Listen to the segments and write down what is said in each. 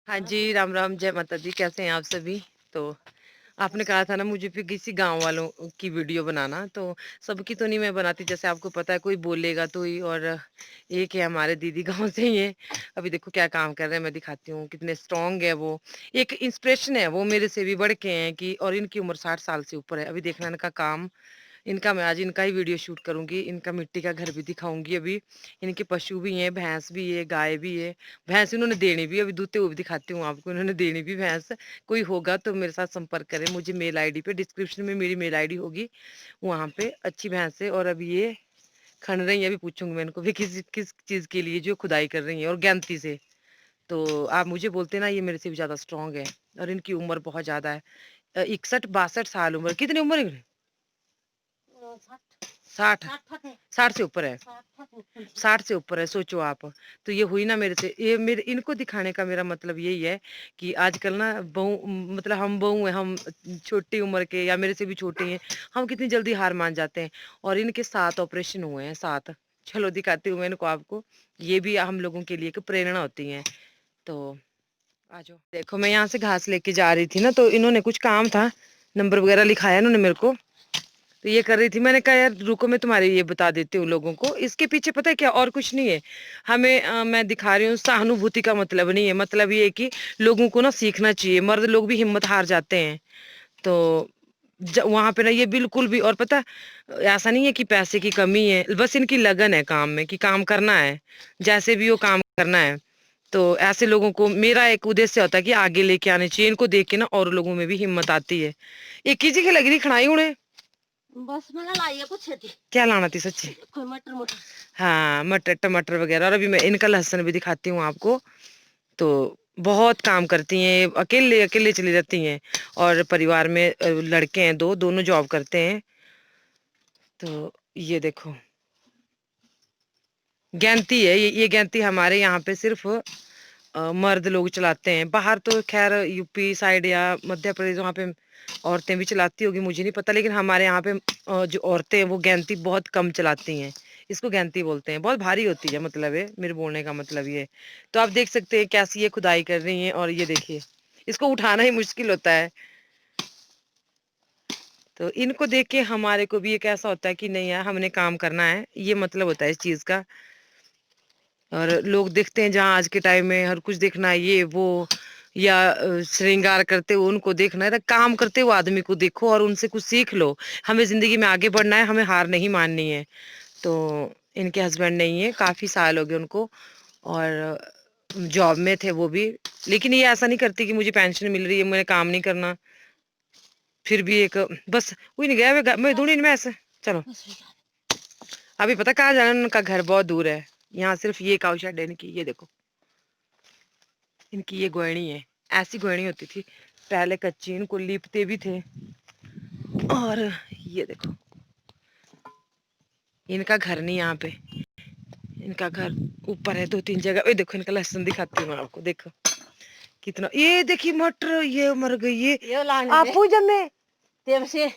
हाँ जी, राम राम, जय माता दी। कैसे हैं आप सभी? तो आपने कहा था ना मुझे फिर किसी गाँव वालों की वीडियो बनाना, तो सबकी तो नहीं मैं बनाती, जैसे आपको पता है कोई बोलेगा तो ही। और एक है हमारे दीदी गाँव से ही है। अभी देखो क्या काम कर रहे हैं, मैं दिखाती हूँ कितने स्ट्रॉन्ग है वो। एक इंस्पिरेशन है वो, मेरे से भी बढ़ के हैं कि, और इनकी उम्र 60 साल से ऊपर है। अभी देखना इनका काम, इनका मैं आज इनका ही वीडियो शूट करूँगी, इनका मिट्टी का घर भी दिखाऊँगी अभी। इनके पशु भी हैं, भैंस भी है, गाय भी है। भैंस इन्होंने देनी भी, अभी दूधते हुए भी दिखाती हूँ आपको, इन्होंने देनी भी भैंस। कोई होगा तो मेरे साथ संपर्क करें, मुझे मेल आईडी पे, डिस्क्रिप्शन में मेरी मेल आईडी होगी, वहाँ पे। अच्छी भैंस है। और अभी ये खन रही है, अभी पूछूंगी मैं इनको भी किस किस चीज़ के लिए जो खुदाई कर रही है, और ज्ञानती से। तो आप मुझे बोलते ना, ये मेरे से भी ज़्यादा स्ट्रांग है। और इनकी उम्र बहुत ज़्यादा है, 61-62 साल उम्र। कितनी उम्र है? 60। 60 से ऊपर है, 60 से ऊपर है, सोचो आप। तो ये हुई ना मेरे से, ये मेरे इनको दिखाने का मेरा मतलब यही है कि आजकल ना बहू, मतलब हम बहू हैं, हम छोटी उम्र के या मेरे से भी छोटे हैं, हम कितनी जल्दी हार मान जाते हैं। और इनके 7 ऑपरेशन हुए हैं, 7। चलो दिखाती हूँ मैं इनको आपको, ये भी हम लोगों के लिए एक प्रेरणा होती है। तो आ जाओ। देखो मैं यहाँ से घास लेके जा रही थी ना, तो इन्होंने कुछ काम था, नंबर वगैरह लिखाया इन्होंने मेरे को, तो ये कर रही थी। मैंने कहा यार रुको, मैं तुम्हारे ये बता देती हूँ लोगों को, इसके पीछे पता है क्या, और कुछ नहीं है। हमें मैं दिखा रही हूँ, सहानुभूति का मतलब नहीं है। मतलब ये है कि लोगों को ना सीखना चाहिए, मर्द लोग भी हिम्मत हार जाते हैं। तो वहां पे ना ये बिल्कुल भी, और पता है, ऐसा नहीं है कि पैसे की कमी है, बस इनकी लगन है काम में, कि काम करना है, जैसे भी वो काम करना है। तो ऐसे लोगों को मेरा एक उद्देश्य होता है कि आगे लेके आने चाहिए। इनको देख के ना और लोगों में भी हिम्मत आती है। एक ही जगह लग रही खड़ाई उन्हें, बस मैंने लाई है कुछ थी। क्या लाना थी सच्ची? कोई मटर मटर। हाँ, मटर टमाटर वगैरह। और अभी मैं इनका लहसुन भी दिखाती हूँ आपको। तो बहुत काम करती हैं, अकेले अकेले चली जाती हैं। और परिवार में लड़के हैं, दोनों जॉब करते हैं। तो ये देखो गैंती है, ये गैंती हमारे यहाँ पे सिर्फ मर्द लोग चलाते हैं। बाहर तो खैर यूपी साइड या मध्य प्रदेश, वहाँ पे औरतें भी चलाती होगी, मुझे नहीं पता। लेकिन हमारे यहाँ पे जो औरतें हैं वो गैंती बहुत कम चलाती हैं। इसको गैंती बोलते हैं, बहुत भारी होती है, मतलब है मेरे बोलने का मतलब ये है। तो आप देख सकते हैं कैसी ये खुदाई कर रही हैं। और ये देखिए, इसको उठाना ही मुश्किल होता है। तो इनको देख के हमारे को भी एक ऐसा होता है कि नहीं यार, हमने काम करना है, ये मतलब होता है इस चीज का। और लोग देखते हैं जहाँ आज के टाइम में हर कुछ देखना है, ये वो, या श्रृंगार करते हुए उनको देखना है, तो काम करते हुए आदमी को देखो और उनसे कुछ सीख लो। हमें जिंदगी में आगे बढ़ना है, हमें हार नहीं माननी है। तो इनके हस्बैंड नहीं है, काफी साल हो गए उनको, और जॉब में थे वो भी। लेकिन ये ऐसा नहीं करती कि मुझे पेंशन मिल रही है, मैंने काम नहीं करना। फिर भी एक, बस वही नहीं गया मैं दूनी में ऐसे। चलो अभी पता कहाँ जाना, उनका घर बहुत दूर है। यहाँ सिर्फ ये काऊ शेड है इनकी, ये देखो इनकी ये गोयनी है। ऐसी गोयनी होती थी पहले, कच्ची, इनको लीपते भी थे। और ये देखो इनका घर नहीं यहाँ पे, इनका घर ऊपर है 2-3 जगह। ये देखो इनका लहसुन दिखाती हूँ मैं आपको, देखो कितना। ये देखिए मटर, ये मर गई ये आपू जमे तेरे से,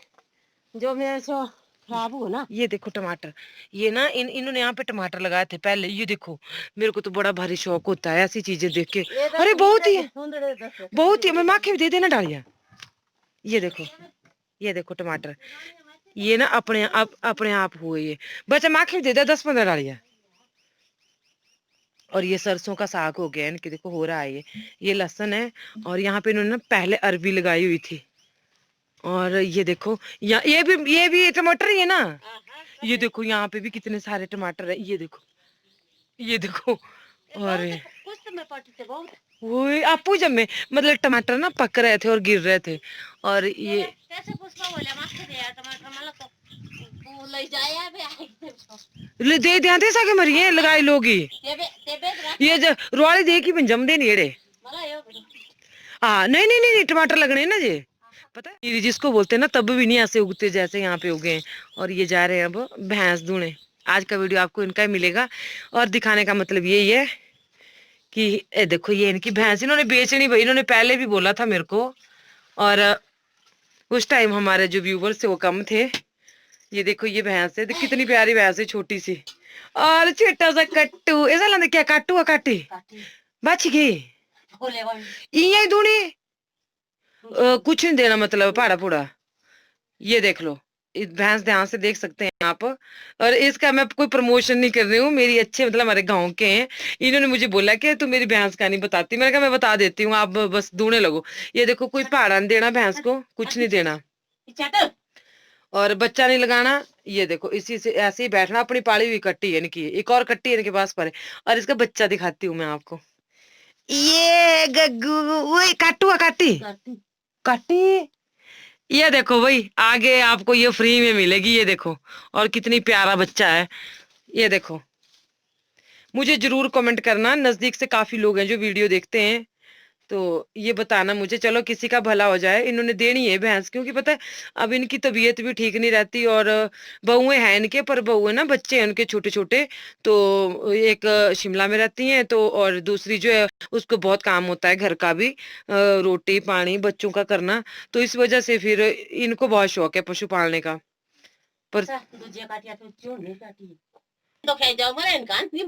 जो मेरे से खराब हो ना। ये देखो टमाटर, ये ना इन्होंने यहाँ पे टमाटर लगाए थे पहले। ये देखो मेरे को तो बड़ा भारी शौक होता है ऐसी चीजें देख के। अरे बहुत ही बहुत ही, मैं माँ के भी दे देना डालियां। ये देखो टमाटर, ये ना अपने आप हुए ये। बच्चा माँ के भी दे दे 10-15 डालियां। और ये सरसों का साग हो गया इनके, देखो हो रहा है ये लहसुन है। और यहाँ पे इन्होंने ना पहले अरबी लगाई हुई थी। और ये देखो यहाँ, ये भी टमाटर ही है ना। ये देखो यहाँ पे भी कितने सारे टमाटर है, ये देखो। और वो आपू जब में, मतलब टमाटर ना पक रहे थे और गिर रहे थे। और ये ले दे दिया साके मरिए लगाई लोगी। ये रोवाली दे की जम दे नेड़े। हाँ नहीं नहीं नहीं, टमाटर लगने ना जी, पता है ये जिसको बोलते हैं ना, तब भी नहीं ऐसे उगते जैसे यहाँ पे उगे हैं। और ये जा रहे हैं अब भैंस दूने। आज का वीडियो आपको इनका ही मिलेगा। और दिखाने का मतलब यही है कि देखो ये इनकी भैंस इन्होंने बेचनी भाई, इन्होंने पहले भी बोला था मेरे को। और उस टाइम हमारे जो व्यूवर्स थे वो कम थे। ये देखो ये भैंस है, कितनी प्यारी भैंस है, छोटी सी। और छोटा सा कट्टू, ऐसा लगता क्या काटू काटी बच गई। यही दूनी कुछ नहीं देना, मतलब पाड़ा पूड़ा। ये देख लो, भैंस ध्यान से देख सकते हैं आप। और इसका मैं कोई प्रमोशन नहीं कर रही हूँ, मेरी अच्छे मतलब हमारे गांव के हैं, इन्होंने मुझे बोला कि तू मेरी भैंस का नहीं बताती। मैंने कहा मैं बता देती हूँ, आप बस दूने लगो। ये देखो, कोई पहाड़ा नहीं देना भैंस को, कुछ नहीं देना, और बच्चा नहीं लगाना। ये देखो, इसी से ऐसे ही बैठना। अपनी पाली हुई कट्टी है इनकी, एक और कट्टी है इनके पास पर है। और इसका बच्चा दिखाती हूँ मैं आपको। ये गग्गू, वही काटू काटी काटी। ये देखो भाई, आगे आपको ये फ्री में मिलेगी, ये देखो। और कितनी प्यारा बच्चा है, ये देखो। मुझे जरूर कमेंट करना, नजदीक से काफी लोग हैं जो वीडियो देखते हैं, तो ये बताना मुझे, चलो किसी का भला हो जाए। इन्होंने देनी है भैंस, क्योंकि पता है अब इनकी तबीयत भी ठीक नहीं रहती, और बहुएं हैं इनके, पर बहुएं ना, बच्चे हैं उनके छोटे छोटे। तो एक शिमला में रहती हैं, तो और दूसरी जो है उसको बहुत काम होता है घर का भी, रोटी पानी बच्चों का करना। तो इस वजह से फिर इनको बहुत शौक है पशु पालने का। पर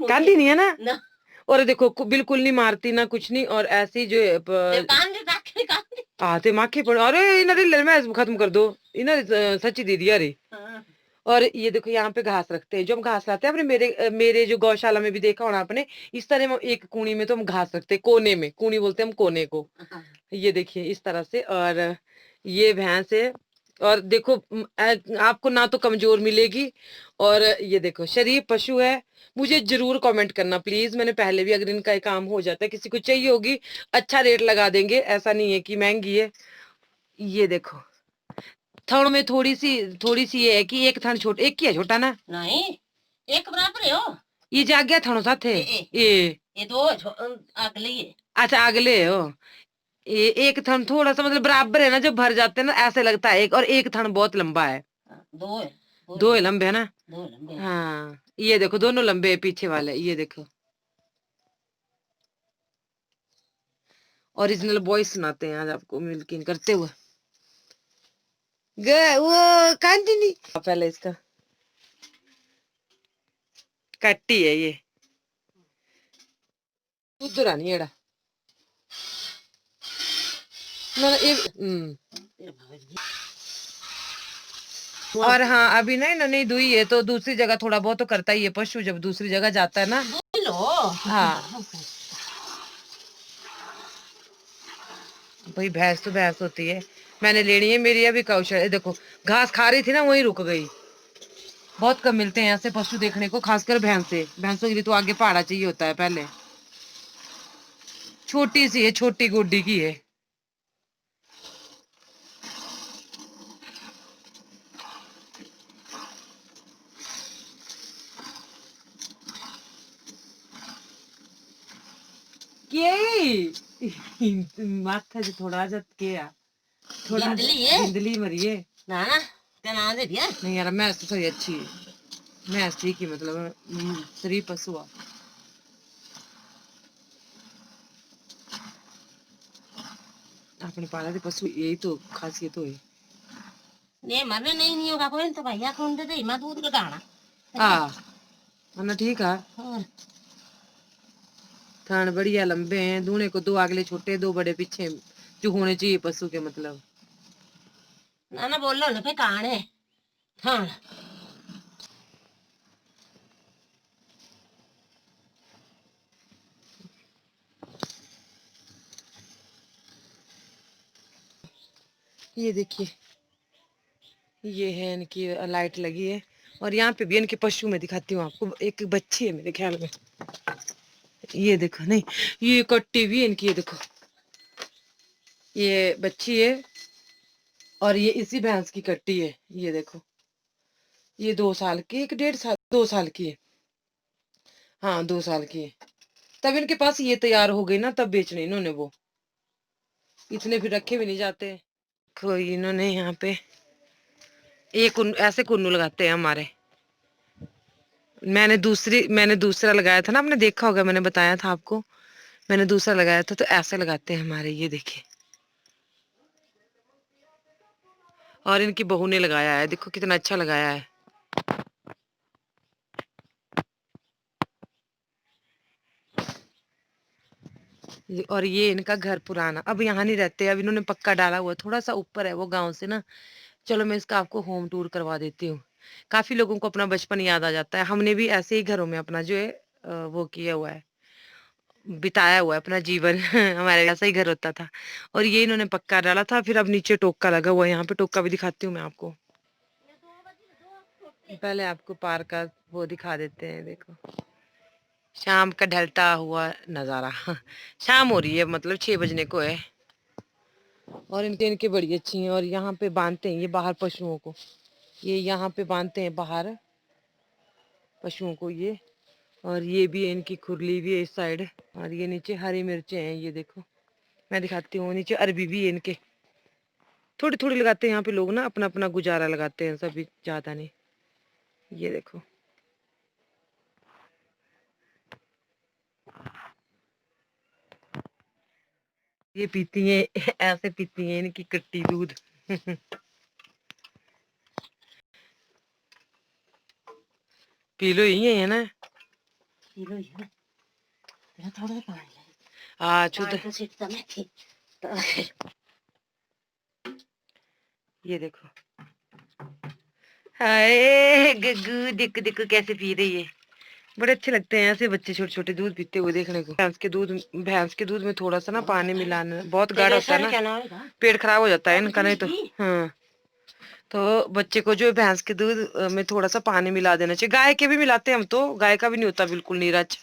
कांदी नहीं है ना। और देखो, बिल्कुल नहीं मारती ना कुछ नहीं, और ऐसे ही जो आते माखे पर, अरे इन्हें मैं खत्म कर दो, इन्हें सच्ची दे दिया अरे। और ये देखो, यहाँ पे घास रखते हैं, जो हम घास लाते हैं अपने, मेरे जो गौशाला में भी देखा होना आपने, इस तरह हम एक कूनी में तो हम घास रखते हैं, कोने में, कूनी बोलते हैं हम कोने को। ये देखिए इस तरह से। और ये भैंस है, और देखो आपको ना तो कमजोर मिलेगी, और ये देखो शरीफ पशु है। मुझे जरूर कमेंट करना प्लीज, मैंने पहले भी, अगर इनका काम हो जाता है, किसी को चाहिए होगी, अच्छा रेट लगा देंगे, ऐसा नहीं है कि महंगी है। ये देखो, थड़ में थोड़ी सी ये है कि एक थन छोटा, एक ही है छोटा ना, नहीं एक बराबर है हो। ये जाग गया थनों साथे, ये दो अगले ही है। अच्छा अगले हो। ये एक थन थोड़ा सा मतलब बराबर है ना, जब भर जाते हैं ना ऐसे लगता है एक, और एक थन बहुत लंबा है। दो है लंबे है ना, दो लंबे। हाँ ये देखो, दोनों लंबे है पीछे वाले, ये देखो। ओरिजिनल वॉइस सुनाते हैं आज आपको मिल्किंग करते हुए। वो कंटिन्यू पहले इसका कट्टी है ये, उधर आनी एड़ा ना ये। और हाँ, अभी ना इन्होंने दुई है, तो दूसरी जगह थोड़ा बहुत तो करता ही है पशु, जब दूसरी जगह जाता है ना। हाँ भाई, भैंस तो भैंस होती है, मैंने लेनी है, मेरी अभी कौशल देखो, घास खा रही थी ना, वही रुक गई। बहुत कम मिलते हैं ऐसे पशु देखने को, खासकर भैंसे, भैंसों के लिए तो आगे पहाड़ा चाहिए होता है पहले। छोटी सी है, छोटी गोडी की है। माथा जो थोड़ा जत के आ, थोड़ा गिंदली मरी है ना ना, ना दे दिया नहीं यार, मैं तो थोड़ी अच्छी है, मैं ठीक ही मतलब शरीफ पशु आ। अपने पाला दे पशु, यही तो खासियत है। ने मरने नहीं होगा कोई तो भैया कौन दे मैं दूध का गाना हाँ वरना ठीक है। थान बढ़िया लंबे हैं, दूने को दो अगले छोटे, दो बड़े पीछे, जो होने चाहिए पशु के मतलब। ना ना बोलो ना कहां है थान। ये देखिए, ये है इनकी लाइट लगी है, और यहाँ पे भी इनके पशु में दिखाती हूँ आपको, एक बच्ची है मेरे ख्याल में। ये देखो, नहीं ये कट्टी भी है इनकी, ये देखो ये बच्ची है, और ये इसी भैंस की कट्टी है। ये देखो, ये 2 साल की, एक 1.5 साल, 2 साल की है। हाँ 2 साल की है। तब इनके पास ये तैयार हो गई ना, तब बेचने इन्होंने वो, इतने फिर रखे भी नहीं जाते। कोई इन्होंने यहाँ पे एक ऐसे कुन्नू लगाते हैं हमारे। मैंने दूसरा लगाया था ना, आपने देखा होगा, मैंने बताया था आपको, मैंने दूसरा लगाया था, तो ऐसे लगाते हैं हमारे, ये देखिए। और इनकी बहू ने लगाया है, देखो कितना अच्छा लगाया है। और ये इनका घर पुराना, अब यहाँ नहीं रहते, अब इन्होंने पक्का डाला हुआ है, थोड़ा सा ऊपर है वो गांव से ना। चलो मैं इसका आपको होम टूर करवा देती हूँ। काफी लोगों को अपना बचपन याद आ जाता है, हमने भी ऐसे ही घरों में अपना जो है वो किया हुआ है, बिताया हुआ है अपना जीवन। हमारे ऐसा ही घर होता था। और ये इन्होंने पक्का डाला था, फिर अब नीचे टोका लगा हुआ है, यहाँ पे टोका भी दिखाती हूँ मैं आपको। पहले आपको पार्क का वो दिखा देते हैं, देखो शाम का ढलता हुआ नजारा। शाम हो रही है, मतलब 6 बजने को है। और इनके इनके बड़ी अच्छी हैं, और यहाँ पे बांधते हैं ये बाहर पशुओं को, ये यहाँ पे बांधते हैं बाहर पशुओं को ये। और ये भी है, इनकी खुरली भी है इस साइड। और ये नीचे हरी मिर्चें हैं, ये देखो मैं दिखाती हूँ, नीचे अरबी भी है इनके। थोड़ी थोड़ी लगाते हैं यहाँ पे लोग ना, अपना अपना गुजारा लगाते हैं, सभी ज्यादा नहीं। ये देखो ये पीती हैं। ऐसे पीती हैं इनकी कट्टी दूध। पी लो ही है ना, हाँ शुद्ध। ये देखो, हाय गग्गू, देखो देखो कैसे पी रही है। बड़े अच्छे लगते हैं ऐसे बच्चे छोटे छोटे दूध पीते हुए देखने को। भैंस के दूध में थोड़ा सा ना पानी मिलाना, बहुत गाढ़ा होता है ना, पेट खराब हो जाता है इनका, नहीं तो हाँ। तो बच्चे को जो भैंस के दूध में थोड़ा सा पानी मिला देना चाहिए। गाय के भी मिलाते हैं हम तो, गाय का भी नहीं होता बिल्कुल नीरज।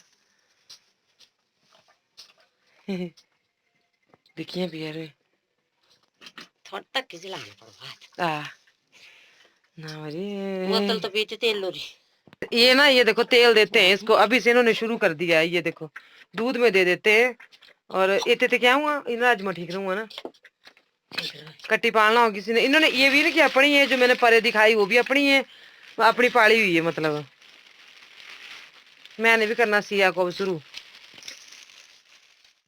देखिए पियर थोड़ा तक किसी लाने पड़वा ना बोतल तो पीते तेल लो रही। ये ना ये देखो तेल देते हैं इसको, अभी से इन्होंने शुरू कर दिया है, ये देखो दूध में दे देते हैं। और इतने ते क्या हुआ इन आज मैं ठीक रहूंगा ना, कट्टी पालना हो किसी ने। इन्होंने ये भी ना कि अपनी है, जो मैंने परे दिखाई वो भी अपनी है, अपनी पाली हुई है। मतलब मैंने भी करना सिया को शुरू।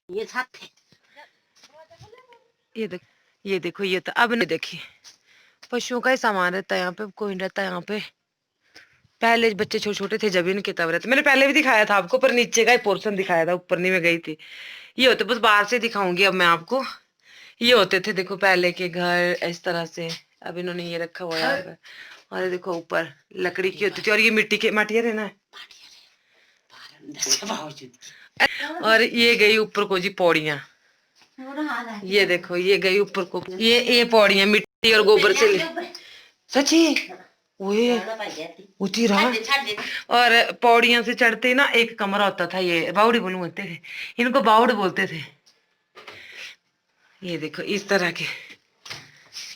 ये साथ है, ये देखो ये तो अब नहीं देखी, पशुओं का ही सामान रहता है यहाँ पे, कोई नहीं रहता यहाँ पे। पहले बच्चे छोटे छोटे थे जब इनके तब रहते, मैंने पहले भी दिखाया था आपको, पर नीचे का ही पोर्शन दिखाया था, ऊपर नहीं मैं गई थी। ये होते, बस बाहर से दिखाऊंगी अब मैं आपको। ये होते थे देखो पहले के घर इस तरह से, अब इन्होंने ये रखा हुआ है। और ये देखो ऊपर लकड़ी की होती थी, और ये मिट्टी के माटिया रहना है। और ये गई ऊपर को जी पौड़ियां, ये देखो ये गई ऊपर को, ये पौड़ियां मिट्टी और गोबर से सची ओए उठी रहा। और पौड़ियां से चढ़ते ना एक कमरा होता था, ये बावड़ी बनू होते थे, इनको बावड़ बोलते थे। ये देखो इस तरह के,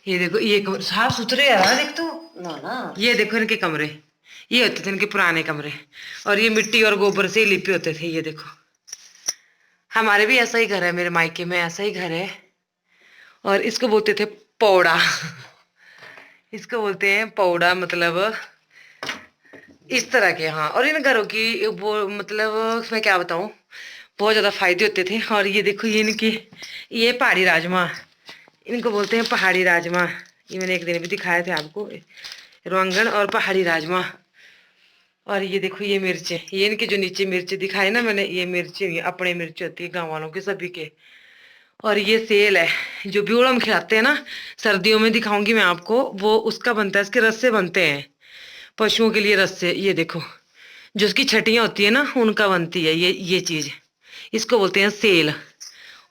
ये देखो ये साफ सुथरे है देख तो ना। ये देखो इनके कमरे, ये होते थे इनके पुराने कमरे, और ये मिट्टी और गोबर से ही लिपे होते थे। ये देखो हमारे भी ऐसा ही घर है, मेरे मायके में ऐसा ही घर है। और इसको बोलते थे पौड़ा। इसको बोलते हैं पौड़ा, मतलब इस तरह के। हाँ, और इन घरों की वो मतलब मैं क्या बताऊं, बहुत ज्यादा फायदे होते थे। और ये देखो ये इनकी, ये पहाड़ी राजमा, इनको बोलते हैं पहाड़ी राजमा। ये मैंने एक दिन भी दिखाए थे आपको, रोंगन और पहाड़ी राजमा। और ये देखो ये मिर्चे, ये इनके जो नीचे मिर्चे दिखाए ना मैंने, ये मिर्चे अपने मिर्च होती है गाँव वालों के सभी के। और ये सेल है जो ब्यूड़म खिलाते हैं ना सर्दियों में, दिखाऊंगी मैं आपको, वो उसका बनता है, इसके रस्से बनते हैं पशुओं के लिए रस्से। ये देखो जो उसकी छटियां होती है ना उनका बनती है ये चीज, इसको बोलते हैं सेल।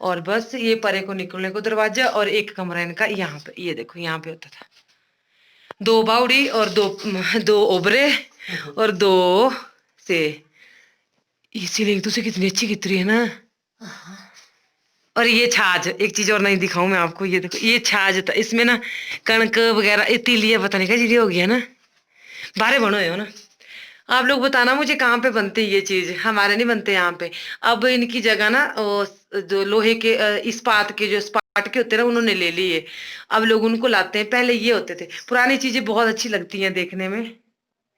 और बस ये परे को निकलने को दरवाजा, और एक कमरा इनका यहाँ पे, ये देखो यहाँ पे होता था। दो बावड़ी और दो ओबरे और दो से, इसीलिए तुझे कितनी अच्छी कितनी है ना। और ये छाछ, एक चीज और नहीं दिखाऊं मैं आपको, ये देखो ये छाछ था, इसमें ना कणक वगैरह इतनी लिए पता नहीं क्या चीजें हो गया ना, बारे बनो हो ना। आप लोग बताना मुझे कहाँ पे बनते हैं ये चीज, हमारे नहीं बनते यहाँ पे। अब इनकी जगह ना जो लोहे के इस्पात के, जो इस्पात के होते हैं ना उन्होंने ले लिए, अब लोग उनको लाते हैं। पहले ये होते थे, पुरानी चीजें बहुत अच्छी लगती हैं देखने में।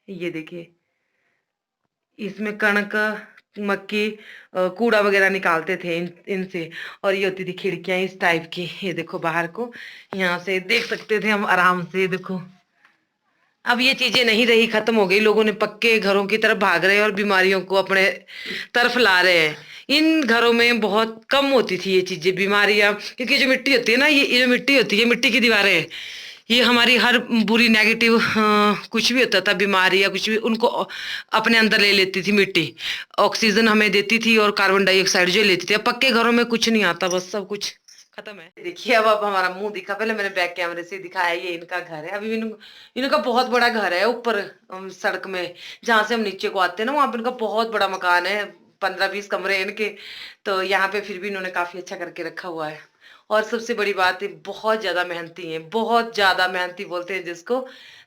ये देखिए इसमें कणक मक्की कूड़ा वगैरह निकालते थे इनसे। और ये होती थी खिड़कियां इस टाइप की, ये देखो बाहर को यहाँ से देख सकते थे हम आराम से, देखो अब ये चीजें नहीं रही, खत्म हो गई। लोगों ने पक्के घरों की तरफ भाग रहे हैं और बीमारियों को अपने तरफ ला रहे हैं। इन घरों में बहुत कम होती थी ये चीजें, बीमारियां, क्योंकि जो मिट्टी होती है ना, ये जो मिट्टी होती है, मिट्टी की दीवारें हैं, ये हमारी हर बुरी नेगेटिव कुछ भी होता था, बीमारी या कुछ भी, उनको अपने अंदर ले लेती थी मिट्टी। ऑक्सीजन हमें देती थी और कार्बन डाइऑक्साइड जो लेती थी। अब पक्के घरों में कुछ नहीं आता, बस सब कुछ खत्म है। देखिए अब हमारा मुंह दिखा, पहले मैंने बैक कैमरे से दिखाया, ये इनका घर है। अभी इनका बहुत बड़ा घर है ऊपर सड़क में, जहां से हम नीचे को आते हैं ना, वहां पे इनका बहुत बड़ा मकान है, 15-20 कमरे हैं इनके। तो यहाँ पे फिर भी इन्होंने काफी अच्छा करके रखा हुआ है। और सबसे बड़ी बात है, बहुत ज्यादा मेहनती है, बहुत ज्यादा मेहनती बोलते हैं जिसको।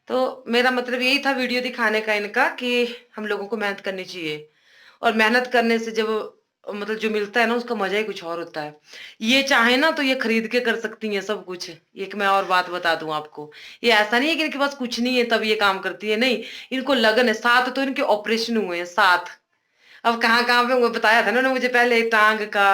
तो मेरा मतलब यही था वीडियो दिखाने का इनका, कि हम लोगों को मेहनत करनी चाहिए, और मेहनत करने से जब मतलब जो मिलता है ना, उसका मजा ही कुछ और होता है। ये चाहे ना तो ये खरीद के कर सकती हैं सब कुछ। एक मैं और बात बता दूं आपको, ये ऐसा नहीं है कि इनके पास कुछ नहीं है तब ये काम करती है, नहीं, इनको लगन है। 7 तो इनके ऑपरेशन हुए हैं, 7। अब कहाँ कहाँ पे हुए बताया था ना उन्होंने मुझे पहले, टांग का,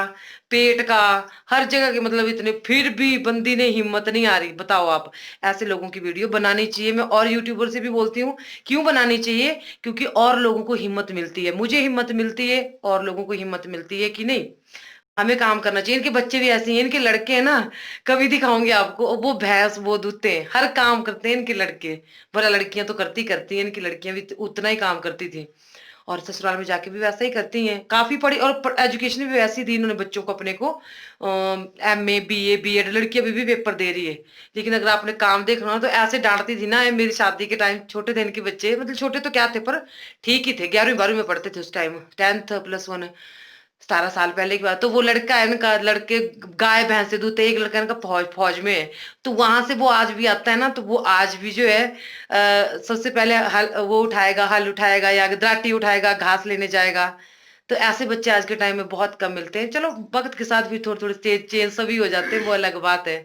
पेट का, हर जगह के, मतलब इतने, फिर भी बंदी ने हिम्मत नहीं आ रही। बताओ आप, ऐसे लोगों की वीडियो बनानी चाहिए। मैं और यूट्यूबर से भी बोलती हूँ, क्यों बनानी चाहिए? क्योंकि और लोगों को हिम्मत मिलती है, मुझे हिम्मत मिलती है, और लोगों को हिम्मत मिलती है कि नहीं। हमें काम करना चाहिए। इनके बच्चे भी ऐसे हैं, इनके लड़के हैं ना, कभी दिखाऊंगे आपको, वो भैंस वो दूधते हैं, हर काम करते हैं इनके लड़के। भला लड़कियां तो करती करती हैं, इनकी लड़कियां भी उतना ही काम करती थी, और ससुराल में जाके भी वैसा ही करती हैं। काफी पढ़ी, और एजुकेशन भी वैसी दी इन्होंने बच्चों को अपने को, MA BA BEd। लड़की अभी भी पेपर दे रही है। लेकिन अगर आपने काम देखना हो तो ऐसे डांटती थी ना, मेरी शादी के टाइम छोटे थे इनके बच्चे, मतलब छोटे तो क्या थे पर ठीक ही थे, 11वीं 12वीं में पढ़ते थे उस टाइम, 10th+1, 17 साल पहले की बात। तो वो लड़का है इनका, लड़के गाय भैंस से दूध, एक लड़का इनका फौज फौज में है। तो वहां से वो आज भी आता है ना, तो वो आज भी जो है सबसे पहले हल वो उठाएगा, हल उठाएगा या दराटी उठाएगा, घास लेने जाएगा। तो ऐसे बच्चे आज के टाइम में बहुत कम मिलते हैं। चलो वक्त के साथ भी थोड़े थोड़े चेंज चेंज सभी हो जाते हैं, वो अलग बात है।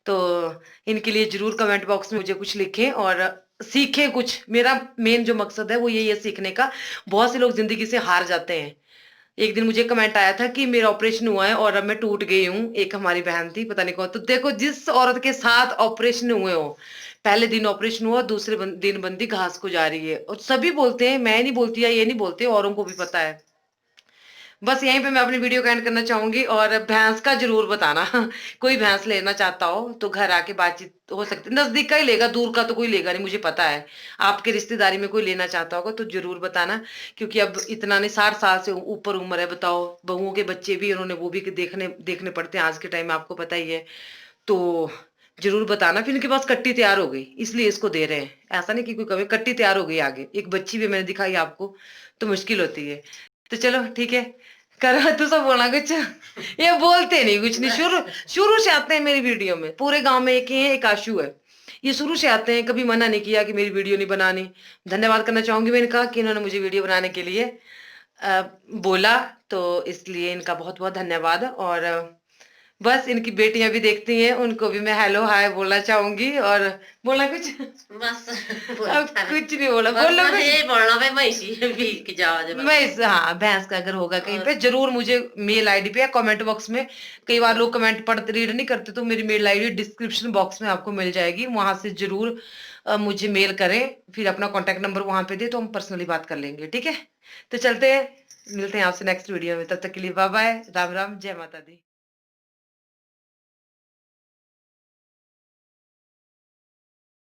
तो इनके लिए जरूर कमेंट बॉक्स में मुझे कुछ लिखें और सीखें कुछ। मेरा मेन जो मकसद है वो यही है, सीखने का। बहुत से लोग जिंदगी से हार जाते हैं। एक दिन मुझे कमेंट आया था कि मेरा ऑपरेशन हुआ है और अब मैं टूट गई हूँ, एक हमारी बहन थी, पता नहीं कौन। तो देखो, जिस औरत के साथ ऑपरेशन हुए हो, पहले दिन ऑपरेशन हुआ, दूसरे दिन बंदी घास को जा रही है, और सभी बोलते हैं, मैं नहीं बोलती या ये नहीं बोलते, औरों को भी पता है। बस यहीं पे मैं अपनी वीडियो का एंड करना चाहूंगी। और भैंस का जरूर बताना कोई भैंस लेना चाहता हो तो घर आके बातचीत हो सकती है। नजदीक का ही लेगा, दूर का तो कोई लेगा नहीं, मुझे पता है। आपके रिश्तेदारी में कोई लेना चाहता होगा तो जरूर बताना, क्योंकि अब इतना नहीं, 60 साल से ऊपर उम्र है। बताओ, बहुओं के बच्चे भी उन्होंने, वो भी देखने देखने पड़ते हैं आज के टाइम में, आपको पता ही है। तो जरूर बताना। फिर इनके पास कट्टी तैयार हो गई, इसलिए इसको दे रहे हैं। ऐसा नहीं कि कोई कभी, कट्टी तैयार हो गई आगे, एक बच्ची भी मैंने दिखाई आपको, तो मुश्किल होती है। तो चलो ठीक है, करो तू सब बोला कुछ। ये बोलते नहीं कुछ नहीं, शुरू शुरू से आते हैं मेरी वीडियो में। पूरे गांव में एक ही है, एक आशु है। ये शुरू से आते हैं, कभी मना नहीं किया कि मेरी वीडियो नहीं बनानी। धन्यवाद करना चाहूंगी मैं इनका, कि इन्होंने मुझे वीडियो बनाने के लिए अ, बोला। तो इसलिए इनका बहुत बहुत धन्यवाद। और बस इनकी बेटियां भी देखती हैं, उनको भी मैं हेलो हाय बोलना चाहूंगी। और बोला कुछ? बस अब कुछ नहीं बोला, बस बोलो मैं कुछ। यही बोलना भाई, महिषी भी की जाओ बस। मैं हाँ, भैंस का अगर होगा कहीं और पे, जरूर मुझे मेल आईडी पे या कमेंट बॉक्स में, कई बार लोग कमेंट पढ़ते रीड नहीं करते, तो मेरी मेल आईडी डिस्क्रिप्शन बॉक्स में आपको मिल जाएगी, वहां से जरूर मुझे मेल करें। फिर अपना कॉन्टेक्ट नंबर वहां पे दे, तो हम पर्सनली बात कर लेंगे, ठीक है? तो चलते हैं, मिलते हैं आपसे नेक्स्ट वीडियो में। तब तक के लिए बाय बाय, राम राम, जय माता दी।